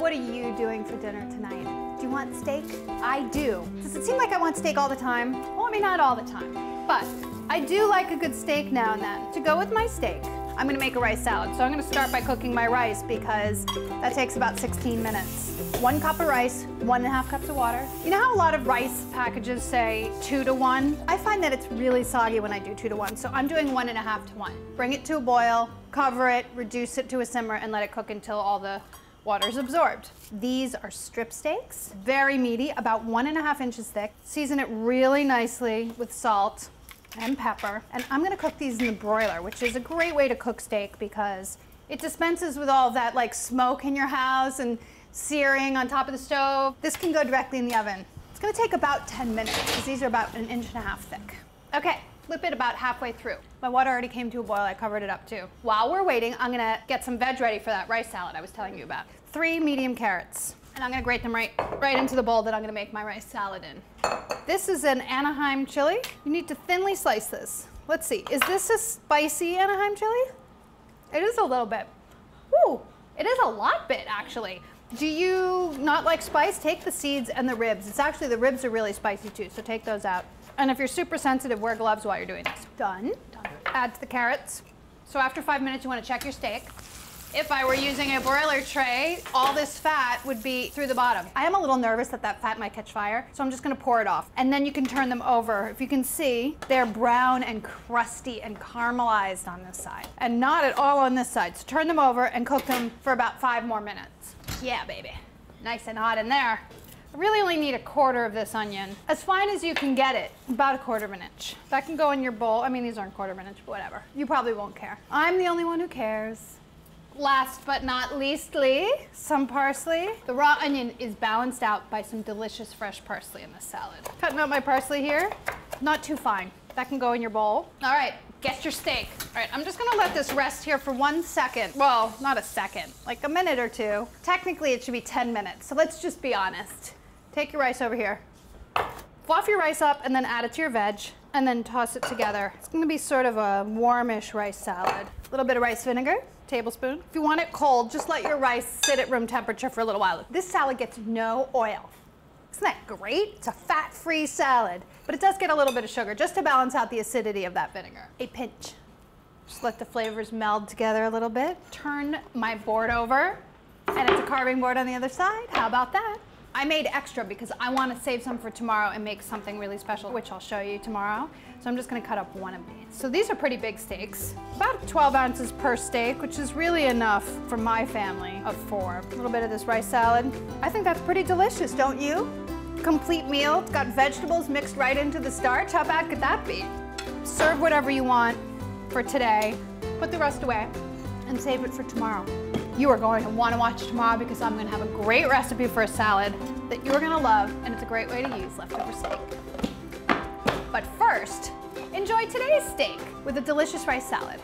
What are you doing for dinner tonight? Do you want steak? I do. Does it seem like I want steak all the time? Well, I mean, not all the time, but I do like a good steak now and then. To go with my steak, I'm gonna make a rice salad. So I'm gonna start by cooking my rice because that takes about 16 minutes. 1 cup of rice, 1.5 cups of water. You know how a lot of rice packages say 2 to 1? I find that it's really soggy when I do 2 to 1, so I'm doing 1.5 to 1. Bring it to a boil, cover it, reduce it to a simmer, and let it cook until all the water's absorbed. These are strip steaks, very meaty, about 1.5 inches thick. Season it really nicely with salt and pepper. And I'm gonna cook these in the broiler, which is a great way to cook steak because it dispenses with all of that like smoke in your house and searing on top of the stove. This can go directly in the oven. It's gonna take about 10 minutes because these are about 1.5 inches thick. Okay, flip it about halfway through. My water already came to a boil, I covered it up too. While we're waiting, I'm gonna get some veg ready for that rice salad I was telling you about. 3 medium carrots. And I'm gonna grate them right into the bowl that I'm gonna make my rice salad in. This is an Anaheim chili. You need to thinly slice this. Let's see, is this a spicy Anaheim chili? It is a little bit. Ooh, it is a lot bit actually. Do you not like spice? Take the seeds and the ribs. It's actually, the ribs are really spicy too, so take those out. And if you're super sensitive, wear gloves while you're doing this. Done. Add to the carrots. So after 5 minutes, you wanna check your steak. If I were using a broiler tray, all this fat would be through the bottom. I am a little nervous that that fat might catch fire, so I'm just gonna pour it off. And then you can turn them over. If you can see, they're brown and crusty and caramelized on this side, and not at all on this side. So turn them over and cook them for about 5 more minutes. Yeah, baby. Nice and hot in there. I really only need 1/4 of this onion. As fine as you can get it, about 1/4 of an inch. That can go in your bowl. I mean, these aren't 1/4 of an inch, but whatever. You probably won't care. I'm the only one who cares. Last but not leastly, some parsley. The raw onion is balanced out by some delicious fresh parsley in this salad. Cutting up my parsley here, not too fine. That can go in your bowl. All right, get your steak. All right, I'm just gonna let this rest here for 1 second. Well, not a second, like a minute or two. Technically, it should be 10 minutes, so let's just be honest. Take your rice over here. Fluff your rice up and then add it to your veg and then toss it together. It's gonna be sort of a warmish rice salad. A little bit of rice vinegar, tablespoon. If you want it cold, just let your rice sit at room temperature for a little while. This salad gets no oil. Isn't that great? It's a fat-free salad, but it does get a little bit of sugar just to balance out the acidity of that vinegar. A pinch. Just let the flavors meld together a little bit. Turn my board over, and it's a carving board on the other side. How about that? I made extra because I want to save some for tomorrow and make something really special, which I'll show you tomorrow. So I'm just going to cut up 1 of these. So these are pretty big steaks, about 12 ounces per steak, which is really enough for my family of 4. A little bit of this rice salad. I think that's pretty delicious, don't you? Complete meal. It's got vegetables mixed right into the starch. How bad could that be? Serve whatever you want for today. Put the rest away and save it for tomorrow. You are going to want to watch tomorrow because I'm going to have a great recipe for a salad that you're going to love, and it's a great way to use leftover steak. But first, enjoy today's steak with a delicious rice salad.